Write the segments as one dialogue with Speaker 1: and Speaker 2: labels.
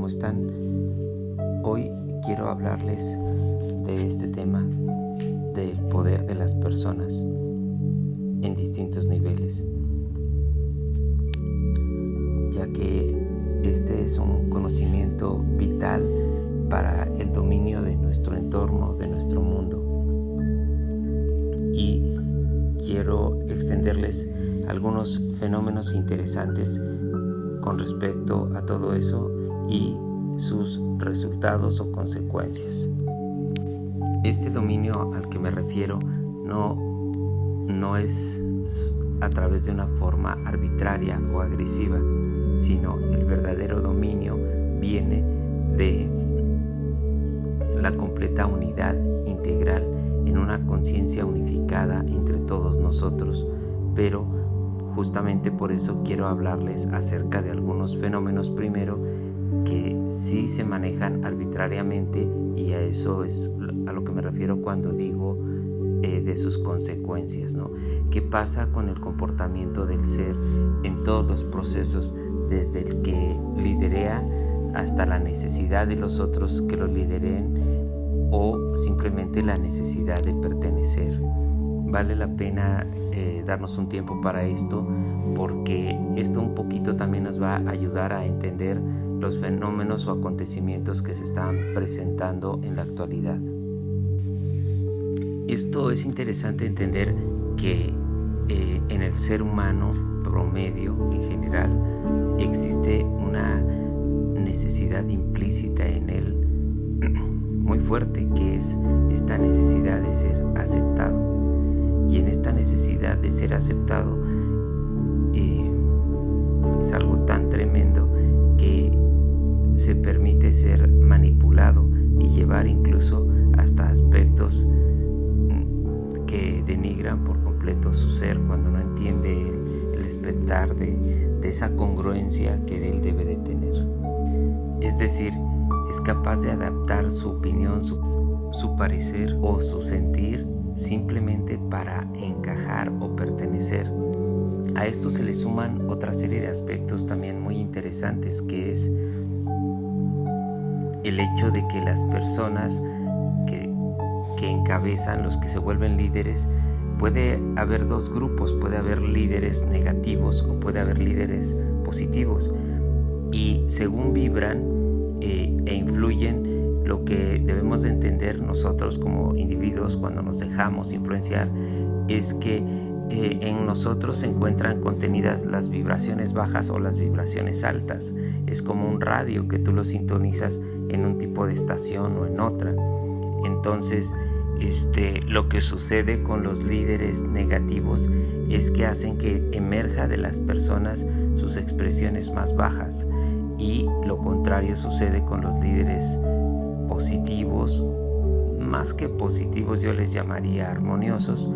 Speaker 1: ¿cómo están? Hoy quiero hablarles de este tema del poder de las personas en distintos niveles, ya que este es un conocimiento vital para el dominio de nuestro entorno, de nuestro mundo. Y quiero extenderles algunos fenómenos interesantes con respecto a todo eso y sus resultados o consecuencias. Este dominio al que me refiero no es a través de una forma arbitraria o agresiva, sino el verdadero dominio viene de la completa unidad integral en una conciencia unificada entre todos nosotros. Pero justamente por eso quiero hablarles acerca de algunos fenómenos primero que sí se manejan arbitrariamente, y a eso es a lo que me refiero cuando digo de sus consecuencias, ¿no? ¿Qué pasa con el comportamiento del ser en todos los procesos, desde el que liderea hasta la necesidad de los otros que lo lideren o simplemente la necesidad de pertenecer? Vale la pena darnos un tiempo para esto, porque esto un poquito también nos va a ayudar a entender los fenómenos o acontecimientos que se están presentando en la actualidad. Esto es interesante entender que en el ser humano promedio en general existe una necesidad implícita en él muy fuerte, que es esta necesidad de ser aceptado. Y en esta necesidad de ser aceptado es algo tan tremendo que se permite ser manipulado y llevar incluso hasta aspectos que denigran por completo su ser, cuando no entiende el despertar de esa congruencia que él debe de tener. Es decir, es capaz de adaptar su opinión, su parecer o su sentir simplemente para encajar o pertenecer. A esto se le suman otra serie de aspectos también muy interesantes, que es el hecho de que las personas que encabezan, los que se vuelven líderes, puede haber dos grupos: puede haber líderes negativos o puede haber líderes positivos, y según vibran e influyen, lo que debemos de entender nosotros como individuos cuando nos dejamos influenciar es que en nosotros se encuentran contenidas las vibraciones bajas o las vibraciones altas. Es como un radio que tú lo sintonizas en un tipo de estación o en otra. Entonces, lo que sucede con los líderes negativos es que hacen que emerja de las personas sus expresiones más bajas, y lo contrario sucede con los líderes positivos, más que positivos yo les llamaría armoniosos,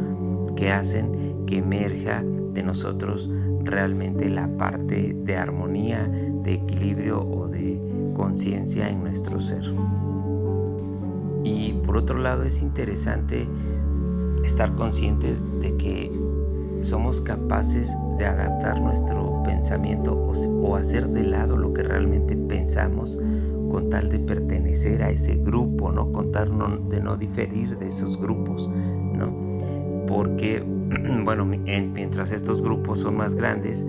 Speaker 1: que hacen que emerja de nosotros realmente la parte de armonía, de equilibrio o de conciencia en nuestro ser. Y por otro lado, es interesante estar conscientes de que somos capaces de adaptar nuestro pensamiento o hacer de lado lo que realmente pensamos con tal de pertenecer a ese grupo, ¿no? Con tal de no diferir de esos grupos, ¿no? Porque, bueno, mientras estos grupos son más grandes,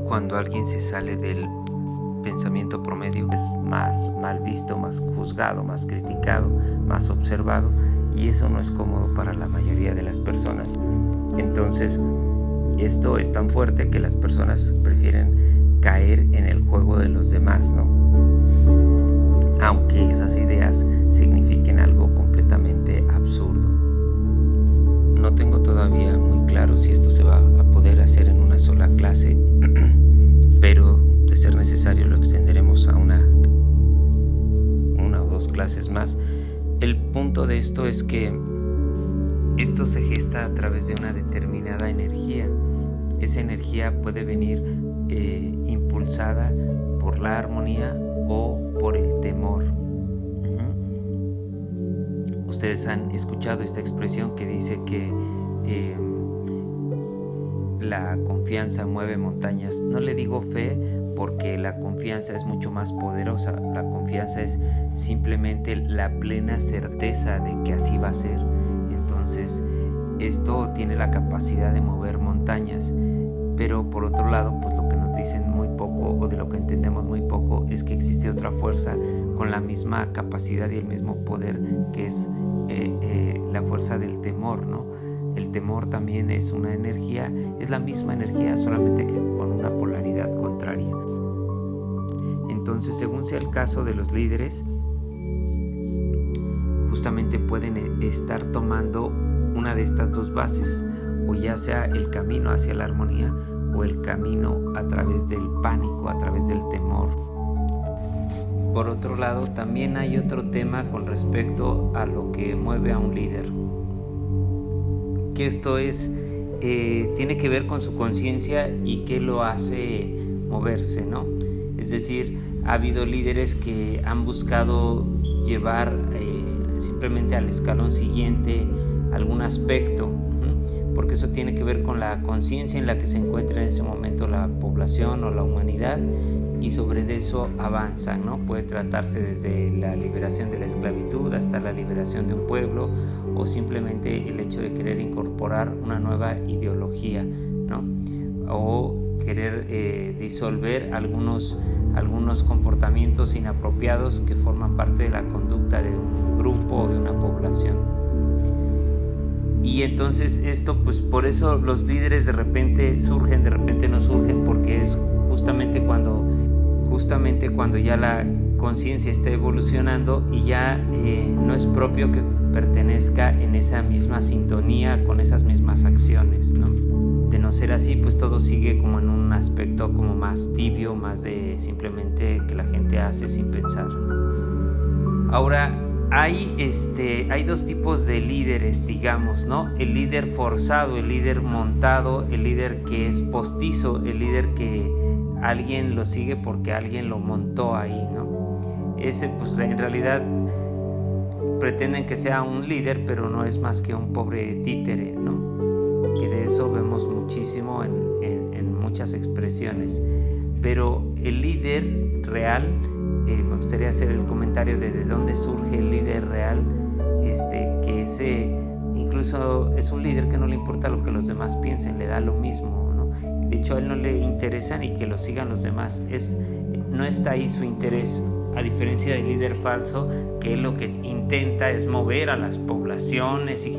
Speaker 1: cuando alguien se sale del pensamiento promedio es más mal visto, más juzgado, más criticado, más observado, y eso no es cómodo para la mayoría de las personas. Entonces, esto es tan fuerte que las personas prefieren caer en el juego de los demás, ¿no? Aunque esas ideas signifiquen algo completamente absurdo. No tengo todavía muy claro si esto se va a poder hacer en una sola clase, pero de ser necesario lo extenderemos a una o dos clases más. El punto de esto es que esto se gesta a través de una determinada energía. Esa energía puede venir impulsada por la armonía o por el temor. Ustedes han escuchado esta expresión que dice que la confianza mueve montañas. No le digo fe porque la confianza es mucho más poderosa. La confianza es simplemente la plena certeza de que así va a ser. Entonces, esto tiene la capacidad de mover montañas, pero por otro lado, pues lo que nos dicen muy poco, o de lo que entendemos muy poco, es que existe otra fuerza con la misma capacidad y el mismo poder, que es la fuerza del temor, ¿no? El temor también es una energía, es la misma energía, solamente que con una polaridad contraria. Entonces, según sea el caso de los líderes, justamente pueden estar tomando una de estas dos bases, o ya sea el camino hacia la armonía o el camino a través del pánico, a través del temor. Por otro lado, también hay otro tema con respecto a lo que mueve a un líder, que esto es, tiene que ver con su conciencia y qué lo hace moverse, ¿no? Es decir, ha habido líderes que han buscado llevar simplemente al escalón siguiente algún aspecto, porque eso tiene que ver con la conciencia en la que se encuentra en ese momento la población o la humanidad, y sobre eso avanza, ¿no? Puede tratarse desde la liberación de la esclavitud hasta la liberación de un pueblo, o simplemente el hecho de querer incorporar una nueva ideología, ¿no? O querer disolver algunos comportamientos inapropiados que forman parte de la conducta de un grupo o de una población. Y entonces esto, pues por eso los líderes de repente surgen, de repente no surgen, porque es justamente cuando ya la conciencia está evolucionando y ya no es propio que pertenezca en esa misma sintonía con esas mismas acciones, ¿no? De no ser así, pues todo sigue como en un aspecto como más tibio, más de simplemente que la gente hace sin pensar. Ahora, hay dos tipos de líderes, digamos, ¿no? El líder forzado, el líder montado, el líder que es postizo, el líder que alguien lo sigue porque alguien lo montó ahí, ¿no? Ese, pues en realidad pretenden que sea un líder, pero no es más que un pobre títere, ¿no? Que de eso vemos muchísimo en muchas expresiones. Pero el líder real, me gustaría hacer el comentario de dónde surge el líder real, que ese incluso es un líder que no le importa lo que los demás piensen, le da lo mismo, ¿no? De hecho, a él no le interesa ni que lo sigan los demás, no está ahí su interés, a diferencia del líder falso, que él lo que intenta es mover a las poblaciones y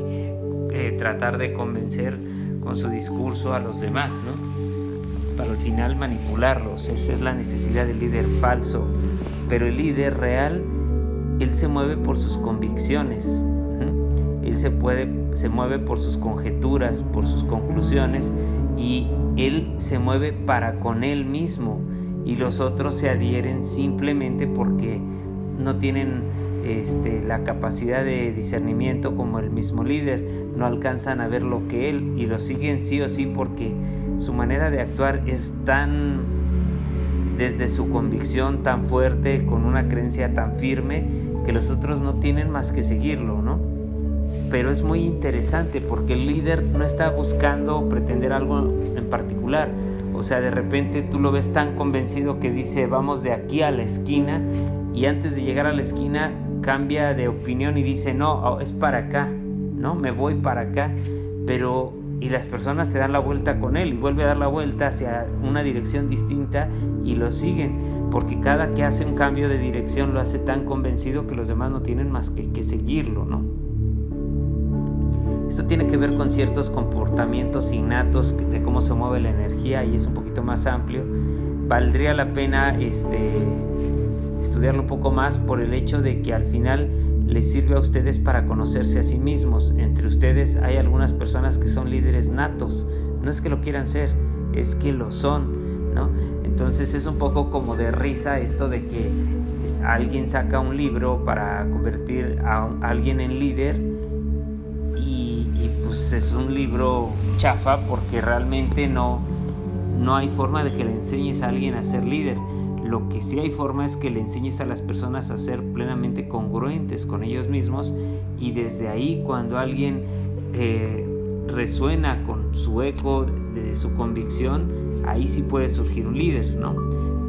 Speaker 1: tratar de convencer con su discurso a los demás, ¿no? Para al final manipularlos. Esa es la necesidad del líder falso. Pero el líder real, él se mueve por sus convicciones, él se mueve por sus conjeturas, por sus conclusiones, y él se mueve para con él mismo, y los otros se adhieren simplemente porque no tienen la capacidad de discernimiento como el mismo líder, no alcanzan a ver lo que él, y lo siguen sí o sí porque su manera de actuar es tan, desde su convicción tan fuerte, con una creencia tan firme, que los otros no tienen más que seguirlo, ¿no? Pero es muy interesante porque el líder no está buscando pretender algo en particular. O sea, de repente tú lo ves tan convencido que dice, vamos de aquí a la esquina, y antes de llegar a la esquina cambia de opinión y dice, no, es para acá, ¿no? Me voy para acá. Y las personas se dan la vuelta con él y vuelve a dar la vuelta hacia una dirección distinta y lo siguen, porque cada que hace un cambio de dirección lo hace tan convencido que los demás no tienen más que seguirlo, ¿no? Esto tiene que ver con ciertos comportamientos innatos de cómo se mueve la energía, y es un poquito más amplio. Valdría la pena estudiarlo un poco más por el hecho de que al final les sirve a ustedes para conocerse a sí mismos. Entre ustedes hay algunas personas que son líderes natos, no es que lo quieran ser, es que lo son, ¿no? Entonces es un poco como de risa esto de que alguien saca un libro para convertir a alguien en líder y pues es un libro chafa, porque realmente no hay forma de que le enseñes a alguien a ser líder. Lo que sí hay forma es que le enseñes a las personas a ser plenamente congruentes con ellos mismos, y desde ahí, cuando alguien resuena con su eco de su convicción, ahí sí puede surgir un líder, ¿no?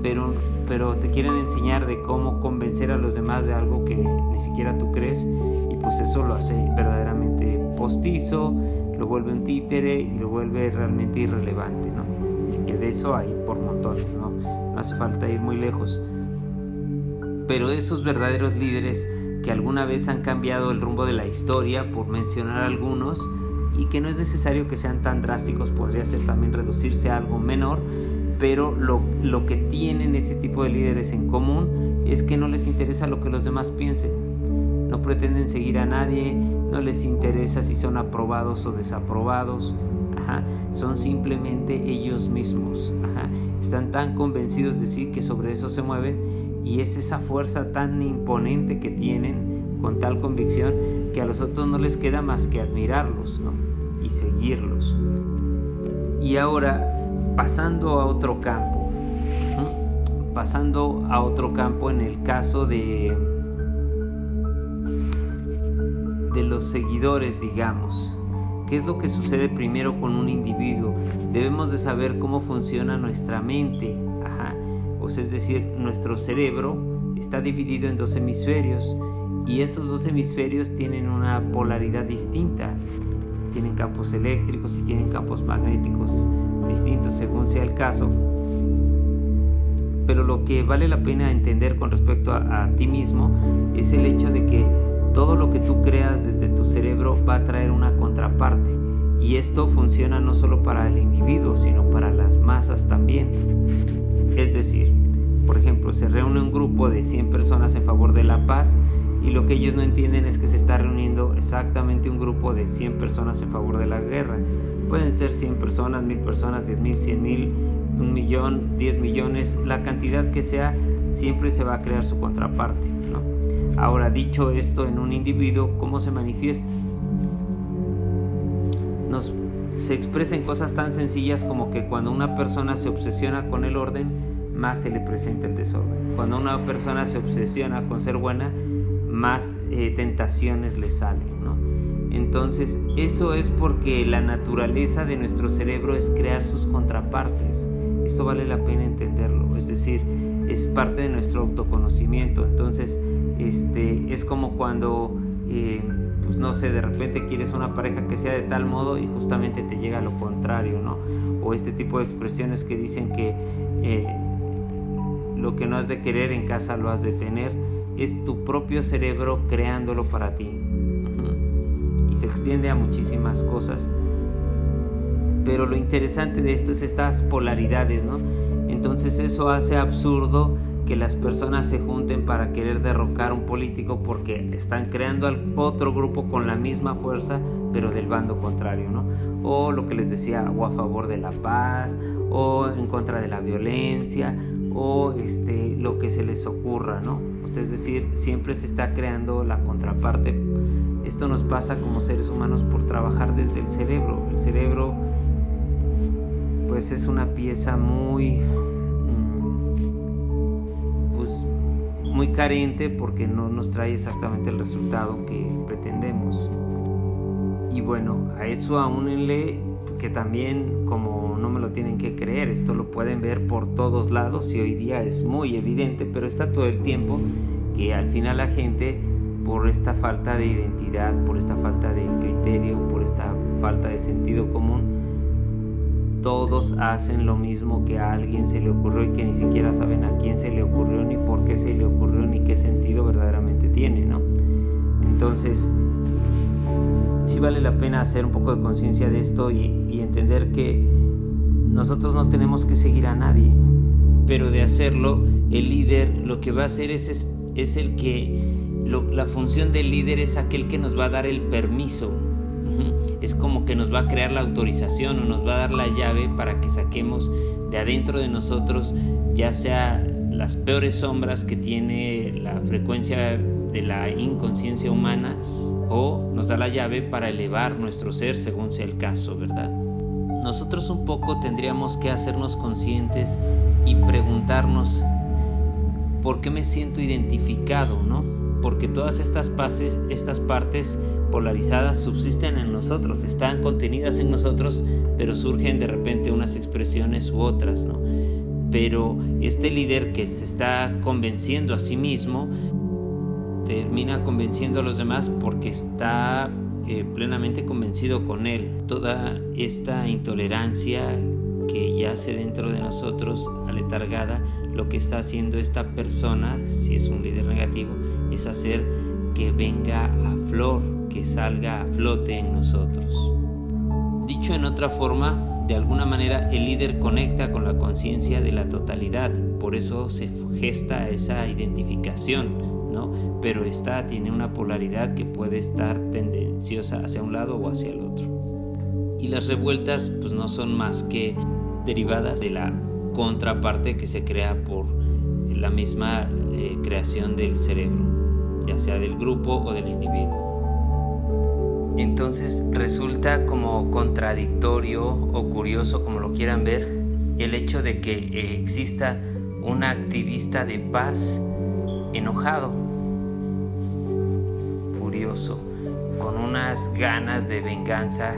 Speaker 1: pero te quieren enseñar de cómo convencer a los demás de algo que ni siquiera tú crees, y pues eso lo hace verdaderamente postizo, lo vuelve un títere y lo vuelve realmente irrelevante, ¿no? Que de eso hay por montones, ¿no? No hace falta ir muy lejos. Pero esos verdaderos líderes que alguna vez han cambiado el rumbo de la historia, por mencionar algunos, y que no es necesario que sean tan drásticos, podría ser también reducirse a algo menor, pero lo que tienen ese tipo de líderes en común es que no les interesa lo que los demás piensen, no pretenden seguir a nadie, no les interesa si son aprobados o desaprobados, son simplemente ellos mismos, están tan convencidos de sí que sobre eso se mueven, y es esa fuerza tan imponente que tienen con tal convicción que a los otros no les queda más que admirarlos, ¿no? Y seguirlos. Y ahora, pasando a otro campo, en el caso de los seguidores, digamos, ¿qué es lo que sucede primero con un individuo? Debemos de saber cómo funciona nuestra mente, es decir, nuestro cerebro está dividido en 2 hemisferios, y esos 2 hemisferios tienen una polaridad distinta, tienen campos eléctricos y tienen campos magnéticos distintos según sea el caso. Pero lo que vale la pena entender con respecto a ti mismo es el hecho de que todo lo que tú creas desde tu cerebro va a traer una contraparte, y esto funciona no solo para el individuo, sino para las masas también. Es decir, por ejemplo, se reúne un grupo de 100 personas en favor de la paz, y lo que ellos no entienden es que se está reuniendo exactamente un grupo de 100 personas en favor de la guerra. Pueden ser 100 personas, 1000 personas, 10,000, 100,000, 1,000,000, 10 millones, la cantidad que sea, siempre se va a crear su contraparte, ¿no? Ahora, dicho esto, en un individuo, ¿cómo se manifiesta? Se expresa en cosas tan sencillas como que cuando una persona se obsesiona con el orden, más se le presenta el desorden. Cuando una persona se obsesiona con ser buena, más tentaciones le salen, ¿no? Entonces, eso es porque la naturaleza de nuestro cerebro es crear sus contrapartes. Esto vale la pena entenderlo, es decir, es parte de nuestro autoconocimiento. Entonces, es como cuando pues no sé, de repente quieres una pareja que sea de tal modo y justamente te llega lo contrario, ¿no? O este tipo de expresiones que dicen que lo que no has de querer en casa lo has de tener. Es tu propio cerebro creándolo para ti. Y se extiende a muchísimas cosas. Pero lo interesante de esto es estas polaridades, ¿no? Entonces eso hace absurdo que las personas se junten para querer derrocar a un político, porque están creando al otro grupo con la misma fuerza, pero del bando contrario, ¿no? O lo que les decía, o a favor de la paz, o en contra de la violencia, o lo que se les ocurra, ¿no? Pues es decir, siempre se está creando la contraparte. Esto nos pasa como seres humanos por trabajar desde el cerebro. El cerebro, pues, es una pieza muy carente, porque no nos trae exactamente el resultado que pretendemos. Y bueno, a eso aúnenle que también, como no me lo tienen que creer, esto lo pueden ver por todos lados y hoy día es muy evidente, pero está todo el tiempo, que al final la gente, por esta falta de identidad, por esta falta de criterio, por esta falta de sentido común, todos hacen lo mismo que a alguien se le ocurrió y que ni siquiera saben a quién se le ocurrió, ni por qué se le ocurrió, ni qué sentido verdaderamente tiene, ¿no? Entonces, sí vale la pena hacer un poco de conciencia de esto y entender que nosotros no tenemos que seguir a nadie, pero de hacerlo, el líder lo que va a hacer es el que, la función del líder es aquel que nos va a dar el permiso. Es como que nos va a crear la autorización o nos va a dar la llave para que saquemos de adentro de nosotros, ya sea las peores sombras que tiene la frecuencia de la inconsciencia humana, o nos da la llave para elevar nuestro ser según sea el caso, ¿verdad? Nosotros un poco tendríamos que hacernos conscientes y preguntarnos ¿por qué me siento identificado, no? Porque todas estas partes polarizadas subsisten en nosotros, están contenidas en nosotros, pero surgen de repente unas expresiones u otras, ¿no? pero este líder que se está convenciendo a sí mismo termina convenciendo a los demás porque está plenamente convencido con él. Toda esta intolerancia que yace dentro de nosotros, aletargada, lo que está haciendo esta persona, si es un líder negativo, es hacer que venga a flor, que salga a flote en nosotros. Dicho en otra forma, de alguna manera el líder conecta con la conciencia de la totalidad, por eso se gesta esa identificación, ¿no? Pero esta tiene una polaridad que puede estar tendenciosa hacia un lado o hacia el otro. Y las revueltas pues no son más que derivadas de la contraparte que se crea por la misma creación del cerebro, ya sea del grupo o del individuo. Entonces resulta como contradictorio o curioso, como lo quieran ver, el hecho de que exista un activista de paz enojado, furioso, con unas ganas de venganza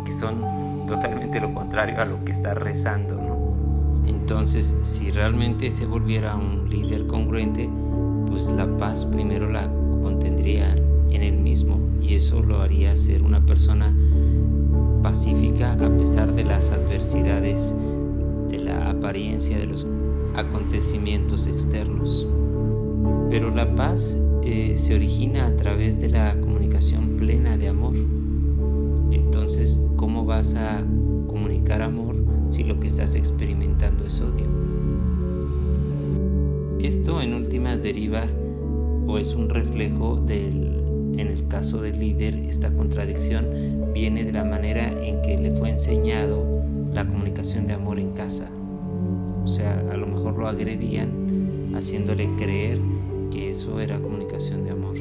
Speaker 1: que son totalmente lo contrario a lo que está rezando, ¿no? Entonces, si realmente se volviera un líder congruente, pues la paz primero la contendría en él mismo, y eso lo haría ser una persona pacífica a pesar de las adversidades, de la apariencia de los acontecimientos externos. Pero la paz se origina a través de la comunicación plena de amor. Entonces, ¿cómo vas a comunicar amor si lo que estás experimentando es odio? Esto en últimas deriva o es un reflejo en el caso del líder, esta contradicción viene de la manera en que le fue enseñado la comunicación de amor en casa. O sea, a lo mejor lo agredían haciéndole creer que eso era comunicación de amor.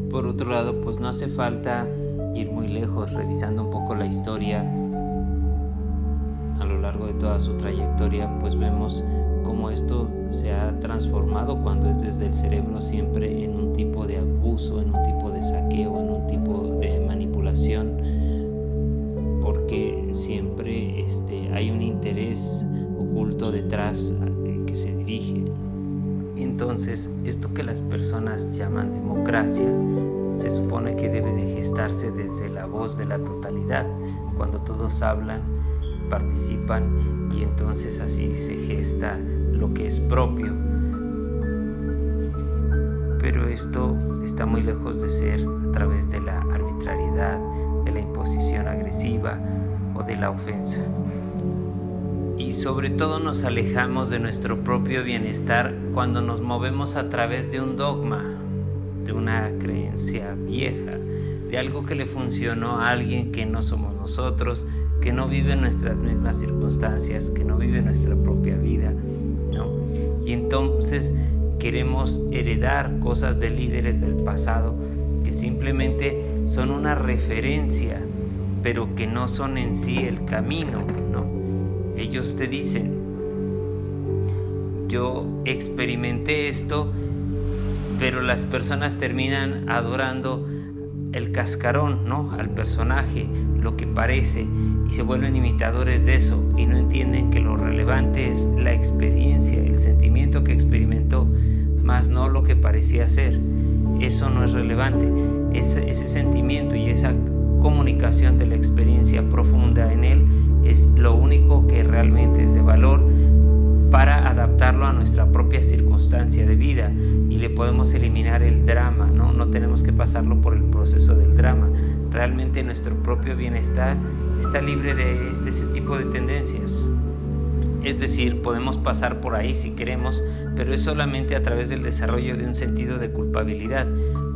Speaker 1: Por otro lado, pues no hace falta ir muy lejos, revisando un poco la historia a lo largo de toda su trayectoria, pues vemos cómo esto se ha transformado cuando es desde el cerebro, siempre en un tipo de abuso, en un tipo de saqueo, en un tipo de manipulación, porque siempre hay un interés oculto detrás que se dirige. Entonces, esto que las personas llaman democracia se supone que debe de gestarse desde la voz de la totalidad, cuando todos hablan, participan, y entonces así se gesta lo que es propio. Pero esto está muy lejos de ser a través de la arbitrariedad, de la imposición agresiva o de la ofensa. Y sobre todo nos alejamos de nuestro propio bienestar cuando nos movemos a través de un dogma, de una creencia vieja, de algo que le funcionó a alguien que no somos nosotros, que no vive nuestras mismas circunstancias, que no vive nuestra propia vida, ¿no? Y entonces queremos heredar cosas de líderes del pasado que simplemente son una referencia, pero que no son en sí el camino, ¿no? Ellos te dicen, yo experimenté esto, pero las personas terminan adorando el cascarón, ¿no? Al personaje, lo que parece, y se vuelven imitadores de eso y no entienden que lo relevante es la experiencia, el sentimiento que experimentó, más no lo que parecía ser. Eso no es relevante. Ese sentimiento y esa comunicación de la experiencia profunda en él es lo único que realmente es de valor para adaptarlo a nuestra propia circunstancia de vida, y le podemos eliminar el drama, ¿no? No tenemos que pasarlo por el proceso del drama. Realmente nuestro propio bienestar está libre de ese tipo de tendencias. Es decir, podemos pasar por ahí si queremos, pero es solamente a través del desarrollo de un sentido de culpabilidad,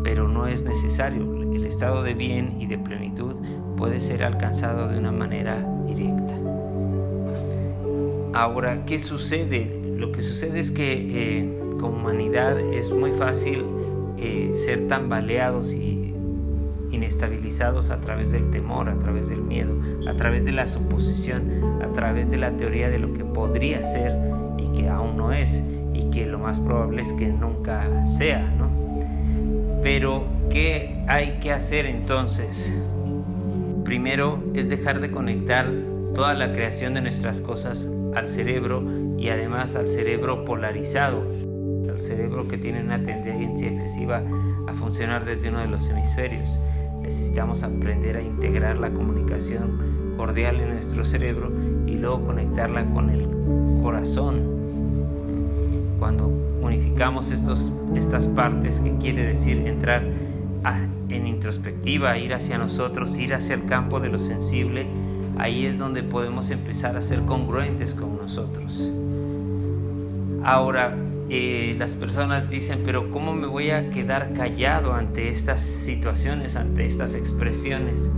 Speaker 1: pero no es necesario. El estado de bien y de plenitud puede ser alcanzado de una manera directa. Ahora, ¿qué sucede? Lo que sucede es que como humanidad es muy fácil ser tambaleados y inestabilizados a través del temor, a través del miedo, a través de la suposición, a través de la teoría de lo que podría ser y que aún no es, y que lo más probable es que nunca sea, ¿no? Pero, ¿qué hay que hacer entonces? Primero es dejar de conectar toda la creación de nuestras cosas al cerebro y además al cerebro polarizado, al cerebro que tiene una tendencia excesiva a funcionar desde uno de los hemisferios. Necesitamos aprender a integrar la comunicación cordial en nuestro cerebro y luego conectarla con el corazón. Cuando unificamos estas partes, que quiere decir entrar en introspectiva, ir hacia nosotros, ir hacia el campo de lo sensible, ahí es donde podemos empezar a ser congruentes con nosotros. Ahora, las personas dicen, pero ¿cómo me voy a quedar callado ante estas situaciones, ante estas expresiones?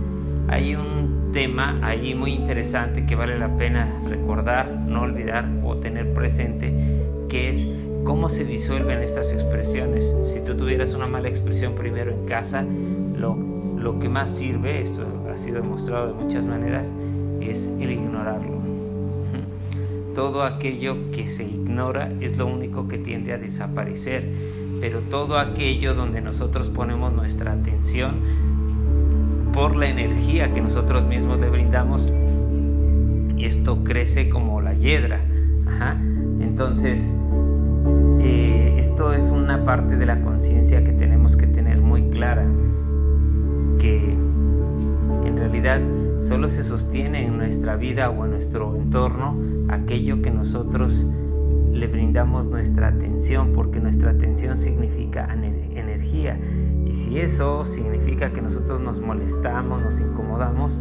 Speaker 1: Hay un tema ahí muy interesante que vale la pena recordar, no olvidar o tener presente, que es cómo se disuelven estas expresiones. Si tú tuvieras una mala expresión primero en casa, lo que más sirve, esto ha sido demostrado de muchas maneras, es el ignorarlo. Todo aquello que se ignora es lo único que tiende a desaparecer, pero todo aquello donde nosotros ponemos nuestra atención por la energía que nosotros mismos le brindamos, esto crece como la hiedra. Entonces, esto es una parte de la conciencia que tenemos que tener muy clara, que en realidad solo se sostiene en nuestra vida o en nuestro entorno aquello que nosotros le brindamos nuestra atención, porque nuestra atención significa energía, y si eso significa que nosotros nos molestamos, nos incomodamos,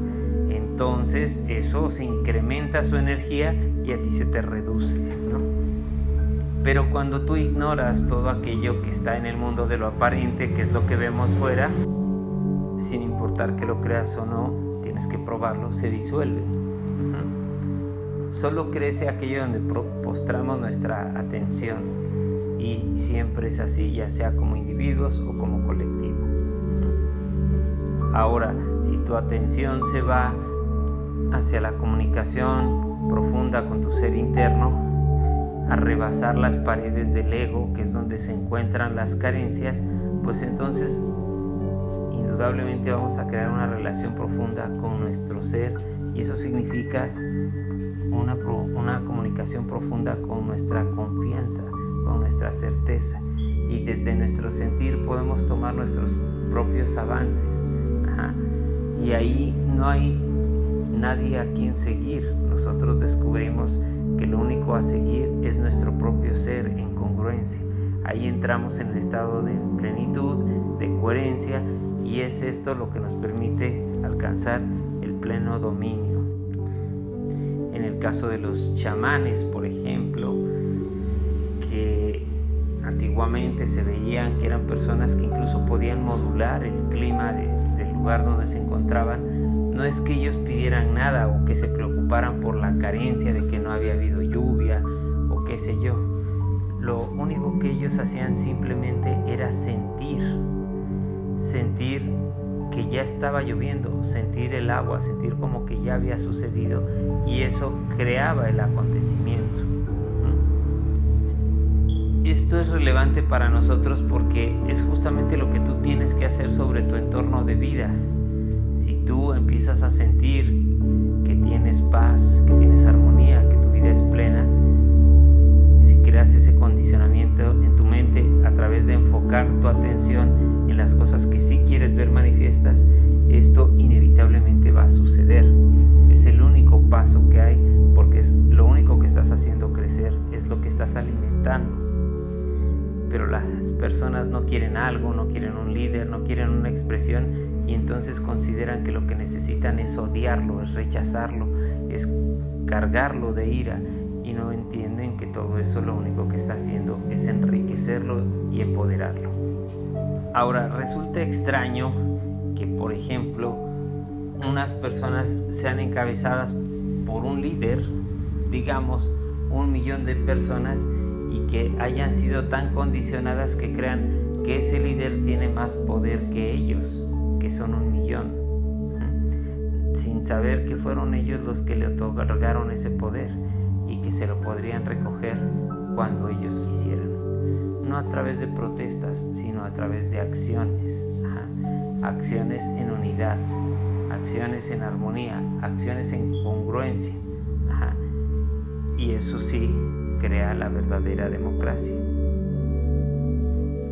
Speaker 1: entonces eso se incrementa su energía y a ti se te reduce, ¿no? Pero cuando tú ignoras todo aquello que está en el mundo de lo aparente, que es lo que vemos fuera, sin importar que lo creas o no, tienes que probarlo, se disuelve. Solo crece aquello donde postramos nuestra atención, y siempre es así, ya sea como individuos o como colectivo. Ahora, si tu atención se va hacia la comunicación profunda con tu ser interno, a rebasar las paredes del ego, que es donde se encuentran las carencias, pues entonces indudablemente vamos a crear una relación profunda con nuestro ser, y eso significa una comunicación profunda con nuestra confianza, con nuestra certeza, y desde nuestro sentir podemos tomar nuestros propios avances. Y ahí no hay nadie a quien seguir. Nosotros descubrimos que lo único a seguir es nuestro propio ser en congruencia. Ahí entramos en el estado de plenitud, de coherencia, y es esto lo que nos permite alcanzar el pleno dominio. En el caso de los chamanes, por ejemplo, que antiguamente se veían que eran personas que incluso podían modular el clima del lugar donde se encontraban, no es que ellos pidieran nada o que se preocuparan por la carencia de que no había habido lluvia o qué sé yo. Lo único que ellos hacían simplemente era sentir que ya estaba lloviendo, sentir el agua, sentir como que ya había sucedido, y eso creaba el acontecimiento. Esto es relevante para nosotros porque es justamente lo que tú tienes que hacer sobre tu entorno de vida. Si tú empiezas a sentir que tienes paz, que tienes armonía, que tu vida es plena, si creas ese condicionamiento en tu mente a través de enfocar tu atención en las cosas que sí quieres ver manifiestas, esto inevitablemente va a suceder. Es el único paso que hay, porque es lo único que estás haciendo crecer, es lo que estás alimentando. Pero las personas no quieren algo, no quieren un líder, no quieren una expresión, y entonces consideran que lo que necesitan es odiarlo, es rechazarlo, es cargarlo de ira, y no entienden que todo eso lo único que está haciendo es enriquecerlo y empoderarlo. Ahora, resulta extraño que, por ejemplo, unas personas sean encabezadas por un líder, digamos 1 millón de personas, y que hayan sido tan condicionadas que crean que ese líder tiene más poder que ellos, que son 1 millón, sin saber que fueron ellos los que le otorgaron ese poder y que se lo podrían recoger cuando ellos quisieran. No a través de protestas, sino a través de acciones. Acciones en unidad, acciones en armonía, acciones en congruencia. y eso sí crea la verdadera democracia.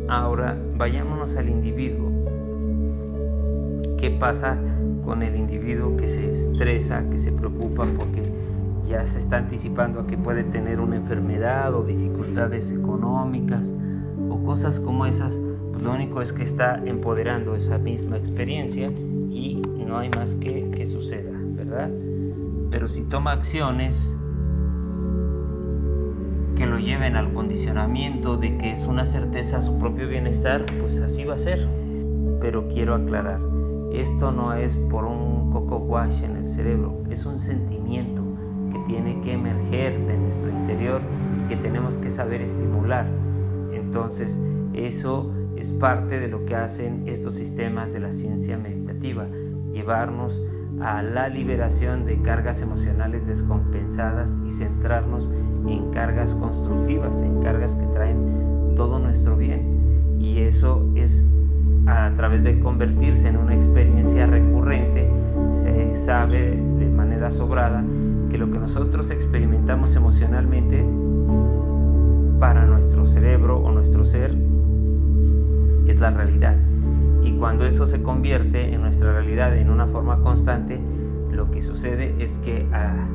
Speaker 1: Ahora vayámonos al individuo. ¿Qué pasa con el individuo que se estresa, que se preocupa porque ya se está anticipando a que puede tener una enfermedad o dificultades económicas o cosas como esas? Pues lo único es que está empoderando esa misma experiencia y no hay más que suceda, ¿verdad? Pero si toma acciones que lo lleven al condicionamiento de que es una certeza su propio bienestar, pues así va a ser. Pero quiero aclarar, esto no es por un coco wash en el cerebro, es un sentimiento que tiene que emerger de nuestro interior y que tenemos que saber estimular. Entonces, eso es parte de lo que hacen estos sistemas de la ciencia meditativa, llevarnos a la liberación de cargas emocionales descompensadas y centrarnos en cargas constructivas, en cargas que traen todo nuestro bien. Y eso es a través de convertirse en una experiencia recurrente. Se sabe de manera sobrada que lo que nosotros experimentamos emocionalmente para nuestro cerebro o nuestro ser es la realidad. Y cuando eso se convierte en nuestra realidad en una forma constante, lo que sucede es que a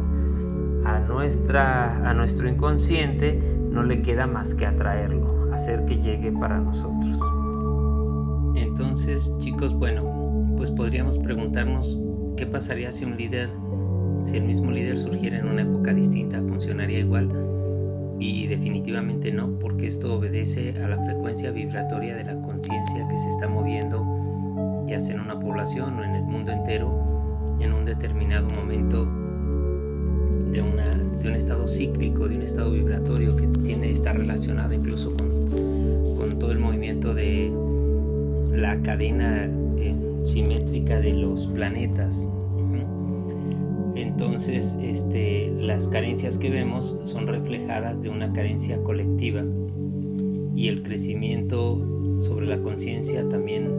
Speaker 1: nuestro inconsciente no le queda más que atraerlo, hacer que llegue para nosotros. Entonces, chicos, bueno, pues podríamos preguntarnos qué pasaría si el mismo líder surgiera en una época distinta, ¿funcionaría igual? Y definitivamente no, porque esto obedece a la frecuencia vibratoria de la conciencia que se está moviendo, ya sea en una población o en el mundo entero, en un determinado momento de un estado cíclico, de un estado vibratorio que está relacionado incluso con todo el movimiento de la cadena simétrica de los planetas. Entonces, las carencias que vemos son reflejadas de una carencia colectiva, y el crecimiento sobre la conciencia también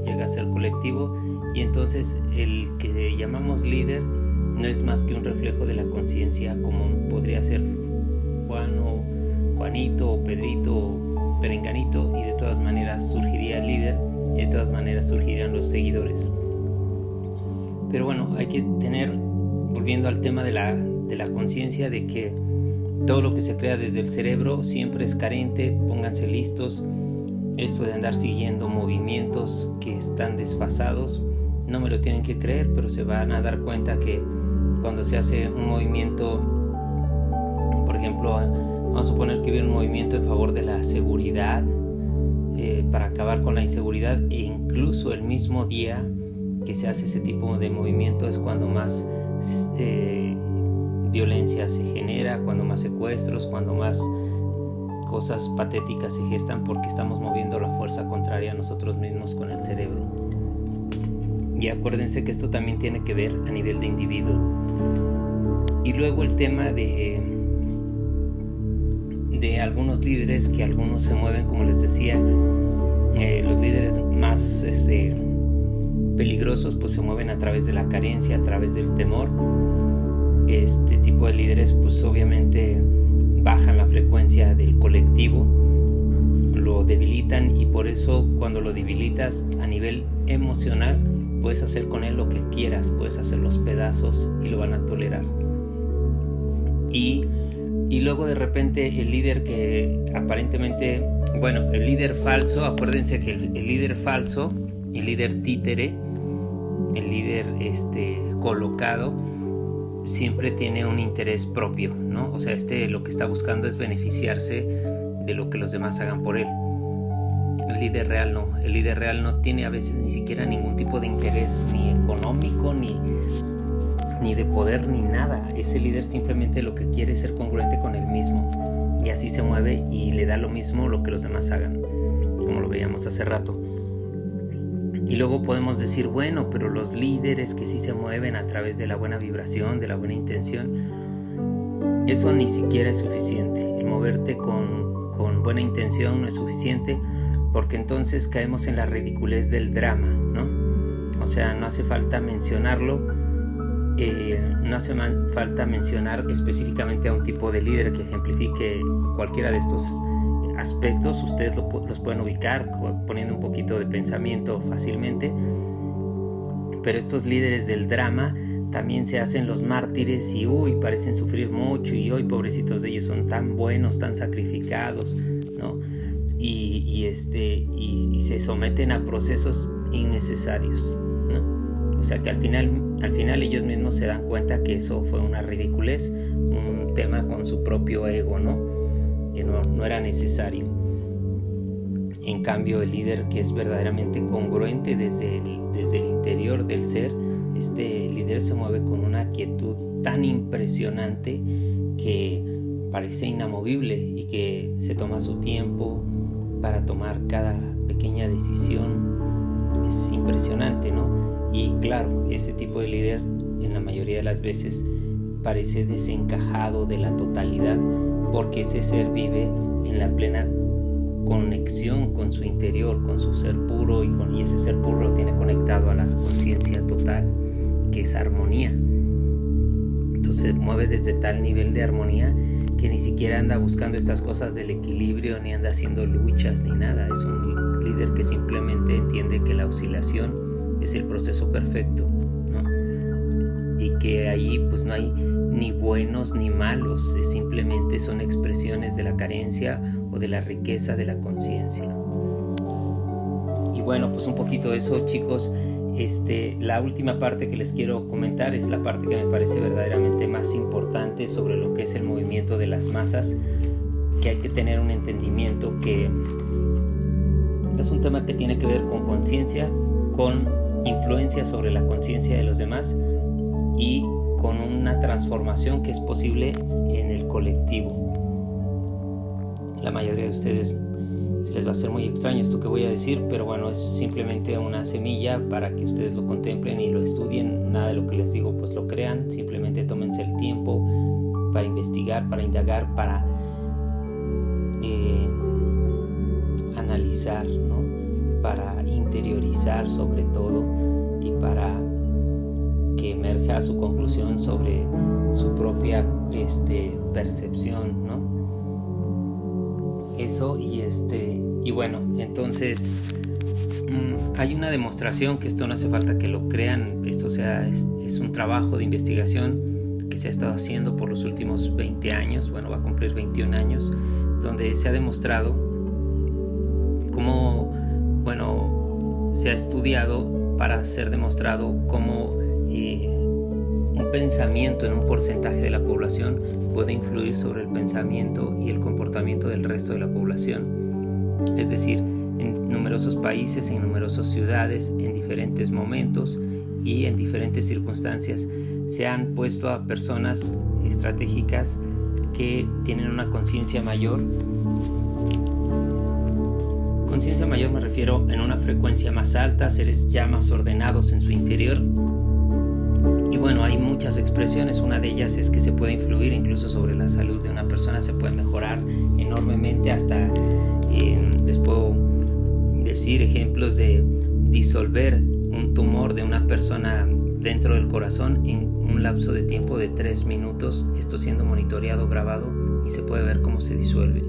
Speaker 1: llega a ser colectivo, y entonces el que llamamos líder no es más que un reflejo de la conciencia común. Podría ser Juan o Juanito o Pedrito o Perenganito, y de todas maneras surgiría el líder, y de todas maneras surgirían los seguidores. Pero bueno, hay que tener, volviendo al tema de la conciencia, de que todo lo que se crea desde el cerebro siempre es carente. Pónganse listos. Esto de andar siguiendo movimientos que están desfasados, no me lo tienen que creer, pero se van a dar cuenta que cuando se hace un movimiento, por ejemplo, vamos a suponer que hubiera un movimiento en favor de la seguridad, para acabar con la inseguridad, e incluso el mismo día que se hace ese tipo de movimiento es cuando más violencia se genera, cuando más secuestros, cuando más cosas patéticas se gestan, porque estamos moviendo la fuerza contraria a nosotros mismos con el cerebro. Y acuérdense que esto también tiene que ver a nivel de individuo. Y luego el tema de algunos líderes, que algunos se mueven, como les decía, los líderes más peligrosos pues se mueven a través de la carencia, a través del temor. Este tipo de líderes pues obviamente bajan la frecuencia del colectivo, lo debilitan, y por eso cuando lo debilitas a nivel emocional puedes hacer con él lo que quieras, puedes hacer los pedazos y lo van a tolerar. Y luego de repente el líder que aparentemente, bueno, el líder falso, acuérdense que el líder falso, el líder títere, el líder colocado, siempre tiene un interés propio, ¿no? O sea, lo que está buscando es beneficiarse de lo que los demás hagan por él. El líder real no. El líder real no tiene a veces ni siquiera ningún tipo de interés, ni económico, ni de poder, ni nada. Ese líder simplemente lo que quiere es ser congruente con él mismo, y así se mueve y le da lo mismo lo que los demás hagan, como lo veíamos hace rato. Y luego podemos decir, bueno, pero los líderes que sí se mueven a través de la buena vibración, de la buena intención, eso ni siquiera es suficiente. El moverte con buena intención no es suficiente, porque entonces caemos en la ridiculez del drama, ¿no? O sea, no hace falta mencionarlo. no hace falta mencionar específicamente a un tipo de líder que ejemplifique cualquiera de estos aspectos. Ustedes los pueden ubicar poniendo un poquito de pensamiento fácilmente. Pero estos líderes del drama también se hacen los mártires y parecen sufrir mucho y pobrecitos de ellos, son tan buenos, tan sacrificados, ¿no? Y se someten a procesos innecesarios, ¿no? O sea que al final ellos mismos se dan cuenta que eso fue una ridiculez, un tema con su propio ego, ¿no? Que no era necesario. En cambio, el líder que es verdaderamente congruente desde el interior del ser, este líder se mueve con una quietud tan impresionante que parece inamovible y que se toma su tiempo para tomar cada pequeña decisión. Es impresionante, ¿no? Y claro, ese tipo de líder en la mayoría de las veces parece desencajado de la totalidad, porque ese ser vive en la plena conexión con su interior, con su ser puro, y ese ser puro lo tiene conectado a la conciencia total, que es armonía. Entonces mueve desde tal nivel de armonía que ni siquiera anda buscando estas cosas del equilibrio, ni anda haciendo luchas ni nada. Es un líder que simplemente entiende que la oscilación es el proceso perfecto, ¿no? Y que ahí pues no hay ni buenos ni malos, simplemente son expresiones de la carencia o de la riqueza de la conciencia. Y bueno, pues un poquito de eso, chicos. La última parte que les quiero comentar es la parte que me parece verdaderamente más importante sobre lo que es el movimiento de las masas, que hay que tener un entendimiento que es un tema que tiene que ver con conciencia, con influencia sobre la conciencia de los demás y con una transformación que es posible en el colectivo. La mayoría de ustedes se les va a hacer muy extraño esto que voy a decir, pero bueno, es simplemente una semilla para que ustedes lo contemplen y lo estudien. Nada de lo que les digo pues lo crean, simplemente tómense el tiempo para investigar, para indagar, para analizar, ¿no? Para interiorizar sobre todo y para que emerja su conclusión sobre su propia percepción, ¿no? Eso y bueno, entonces hay una demostración, que esto no hace falta que lo crean, esto es un trabajo de investigación que se ha estado haciendo por los últimos 20 años, bueno, va a cumplir 21 años, donde se ha demostrado cómo, bueno, se ha estudiado para ser demostrado cómo un pensamiento en un porcentaje de la población puede influir sobre el pensamiento y el comportamiento del resto de la población. Es decir, en numerosos países, en numerosas ciudades, en diferentes momentos y en diferentes circunstancias, se han puesto a personas estratégicas que tienen una conciencia mayor. Conciencia mayor me refiero en una frecuencia más alta, seres ya más ordenados en su interior. Y bueno, hay muchas expresiones. Una de ellas es que se puede influir incluso sobre la salud de una persona, se puede mejorar enormemente, hasta les puedo decir ejemplos de disolver un tumor de una persona dentro del corazón en un lapso de tiempo de 3 minutos, esto siendo monitoreado, grabado, y se puede ver cómo se disuelve.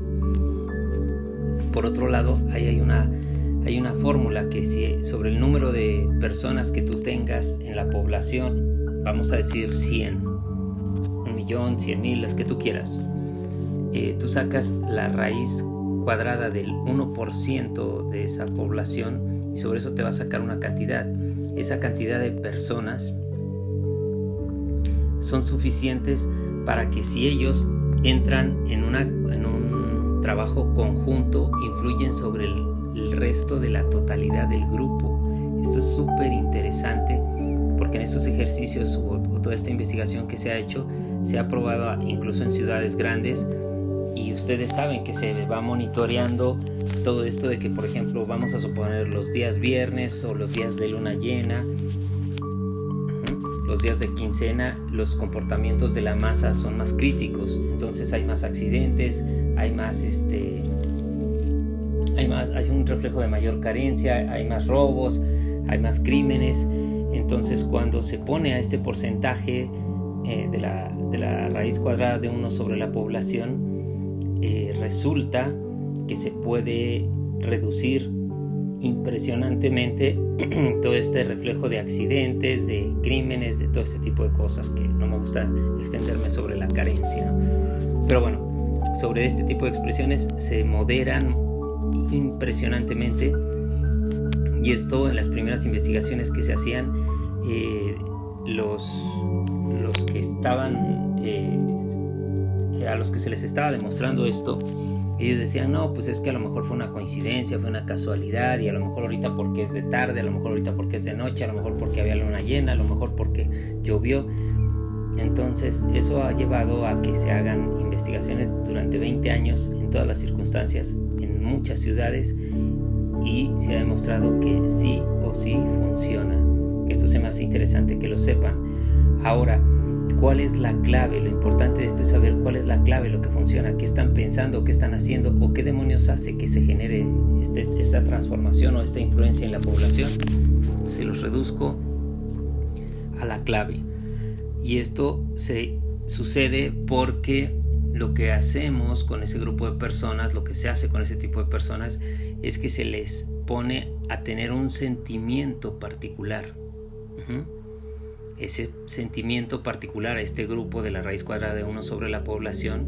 Speaker 1: Por otro lado, hay una fórmula que si sobre el número de personas que tú tengas en la población, vamos a decir 100, 1.000.000, 100.000, las que tú quieras, tú sacas la raíz cuadrada del 1% de esa población y sobre eso te va a sacar una cantidad. Esa cantidad de personas son suficientes para que, si ellos entran en un trabajo conjunto, influyen sobre el resto de la totalidad del grupo. Esto es súper interesante, porque en estos ejercicios o toda esta investigación que se ha hecho, se ha probado incluso en ciudades grandes, y ustedes saben que se va monitoreando todo esto de que, por ejemplo, vamos a suponer los días viernes o los días de luna llena, los días de quincena, los comportamientos de la masa son más críticos, entonces hay más accidentes, hay un reflejo de mayor carencia, hay más robos, hay más crímenes. Entonces, cuando se pone a este porcentaje de la raíz cuadrada de 1 sobre la población, resulta que se puede reducir impresionantemente todo este reflejo de accidentes, de crímenes, de todo este tipo de cosas, que no me gusta extenderme sobre la carencia, ¿no? Pero bueno, sobre este tipo de expresiones se moderan impresionantemente, y esto en las primeras investigaciones que se hacían, los que estaban a los que se les estaba demostrando esto, ellos decían, no, pues es que a lo mejor fue una coincidencia, fue una casualidad, y a lo mejor ahorita porque es de tarde, a lo mejor ahorita porque es de noche, a lo mejor porque había luna llena, a lo mejor porque llovió. Entonces eso ha llevado a que se hagan investigaciones durante 20 años en todas las circunstancias, en muchas ciudades, y se ha demostrado que sí o sí funciona. Esto se me hace interesante que lo sepan. Ahora, ¿cuál es la clave? Lo importante de esto es saber cuál es la clave, lo que funciona, qué están pensando, qué están haciendo, o qué demonios hace que se genere esta transformación o esta influencia en la población. Se los reduzco a la clave. Y esto se sucede porque lo que hacemos con ese grupo de personas, lo que se hace con ese tipo de personas, es que se les pone a tener un sentimiento particular. Ese sentimiento particular a este grupo de la raíz cuadrada de 1 sobre la población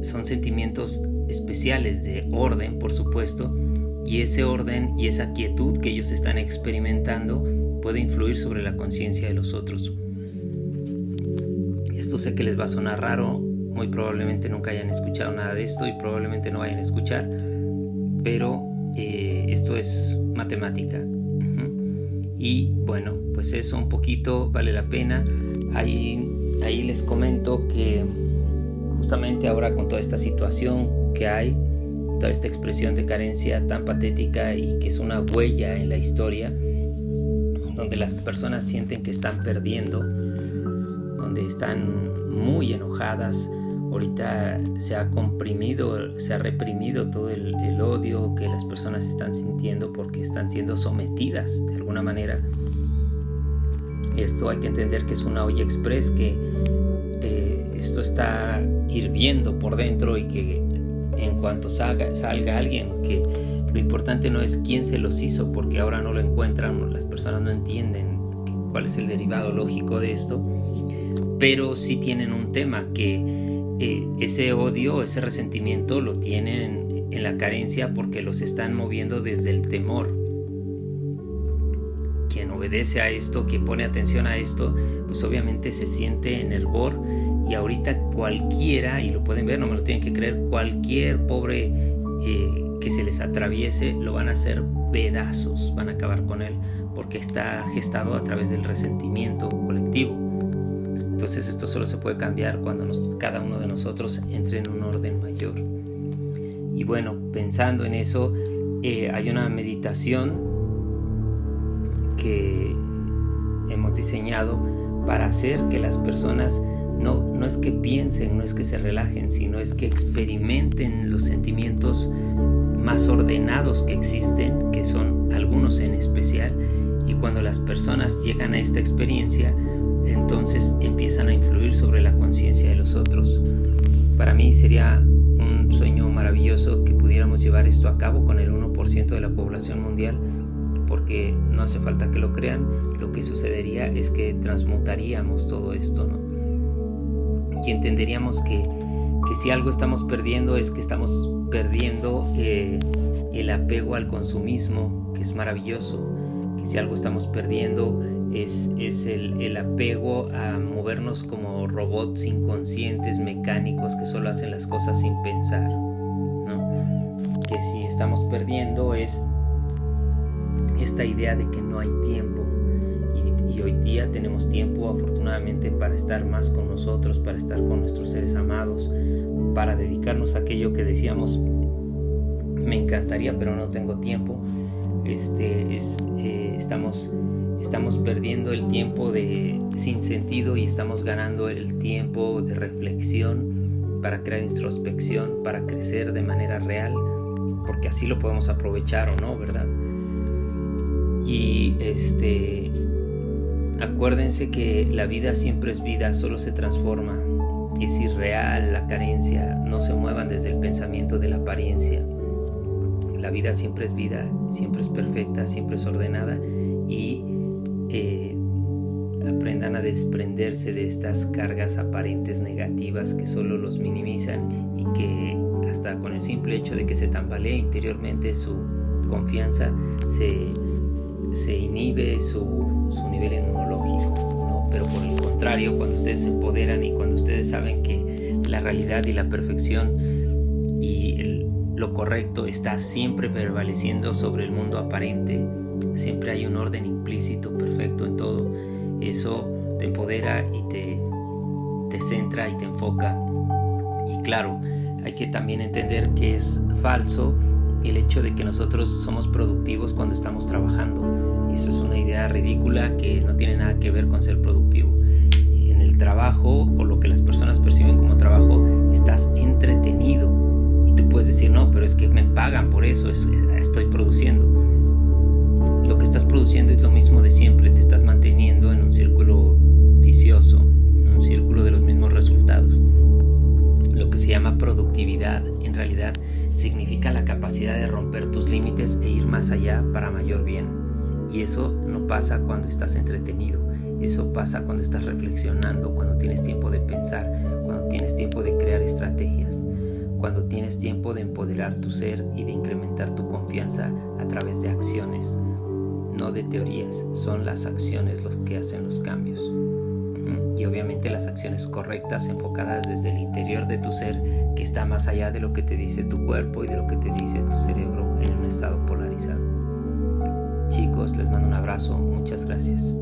Speaker 1: son sentimientos especiales de orden, por supuesto, y ese orden y esa quietud que ellos están experimentando puede influir sobre la conciencia de los otros. Esto sé que les va a sonar raro, muy probablemente nunca hayan escuchado nada de esto y probablemente no vayan a escuchar, pero esto es matemática. Y bueno, pues eso un poquito vale la pena. Ahí les comento que justamente ahora, con toda esta situación que hay, toda esta expresión de carencia tan patética y que es una huella en la historia, donde las personas sienten que están perdiendo, donde están muy enojadas. Ahorita se ha reprimido todo el odio que las personas están sintiendo porque están siendo sometidas de alguna manera. Esto hay que entender que es una olla express, que esto está hirviendo por dentro, y que en cuanto salga alguien, que lo importante no es quién se los hizo, porque ahora no lo encuentran, las personas no entienden cuál es el derivado lógico de esto, pero sí tienen un tema, que ese odio, ese resentimiento lo tienen en la carencia porque los están moviendo desde el temor. Quien obedece a esto, quien pone atención a esto, pues obviamente se siente en hervor, y ahorita cualquiera, y lo pueden ver, no me lo tienen que creer, cualquier pobre que se les atraviese lo van a hacer pedazos, van a acabar con él, porque está gestado a través del resentimiento colectivo. Entonces esto solo se puede cambiar cuando cada uno de nosotros entre en un orden mayor. Y bueno, pensando en eso, hay una meditación que hemos diseñado para hacer que las personas no es que piensen, no es que se relajen, sino es que experimenten los sentimientos más ordenados que existen, que son algunos en especial, y cuando las personas llegan a esta experiencia, entonces empiezan a influir sobre la conciencia de los otros. Para mí sería un sueño maravilloso que pudiéramos llevar esto a cabo con el 1% de la población mundial, porque no hace falta que lo crean, lo que sucedería es que transmutaríamos todo esto, ¿no? Y entenderíamos que si algo estamos perdiendo es que estamos perdiendo el apego al consumismo, que es maravilloso, que si algo estamos perdiendo es el apego a movernos como robots inconscientes, mecánicos, que solo hacen las cosas sin pensar, ¿no? Que si estamos perdiendo es esta idea de que no hay tiempo, y hoy día tenemos tiempo afortunadamente para estar más con nosotros, para estar con nuestros seres amados, para dedicarnos a aquello que decíamos me encantaría pero no tengo tiempo. Estamos perdiendo el tiempo sin sentido, y estamos ganando el tiempo de reflexión para crear introspección, para crecer de manera real, porque así lo podemos aprovechar o no, ¿verdad? Y acuérdense que la vida siempre es vida, solo se transforma. Es irreal la carencia, no se muevan desde el pensamiento de la apariencia. La vida siempre es vida, siempre es perfecta, siempre es ordenada, y aprendan a desprenderse de estas cargas aparentes negativas que solo los minimizan y que hasta con el simple hecho de que se tambalee interiormente su confianza se inhibe su nivel inmunológico, ¿no? Pero por el contrario, cuando ustedes se empoderan y cuando ustedes saben que la realidad y la perfección y lo correcto está siempre prevaleciendo sobre el mundo aparente, siempre hay un orden implícito perfecto en todo, eso te empodera y te centra y te enfoca. Y claro, hay que también entender que es falso el hecho de que nosotros somos productivos cuando estamos trabajando. Eso es una idea ridícula que no tiene nada que ver con ser productivo. En el trabajo, o lo que las personas perciben como trabajo, estás entretenido. Y tú puedes decir, no, pero es que me pagan por eso, estoy produciendo. Lo que estás produciendo es lo mismo de siempre, te estás manteniendo en un círculo vicioso, en un círculo de los mismos resultados. Lo que se llama productividad en realidad significa la capacidad de romper tus límites e ir más allá para mayor bien. Y eso no pasa cuando estás entretenido, eso pasa cuando estás reflexionando, cuando tienes tiempo de pensar, cuando tienes tiempo de crear estrategias, cuando tienes tiempo de empoderar tu ser y de incrementar tu confianza a través de acciones, no de teorías. Son las acciones los que hacen los cambios. Y obviamente las acciones correctas, enfocadas desde el interior de tu ser, que está más allá de lo que te dice tu cuerpo y de lo que te dice tu cerebro en un estado polarizado. Chicos, les mando un abrazo, muchas gracias.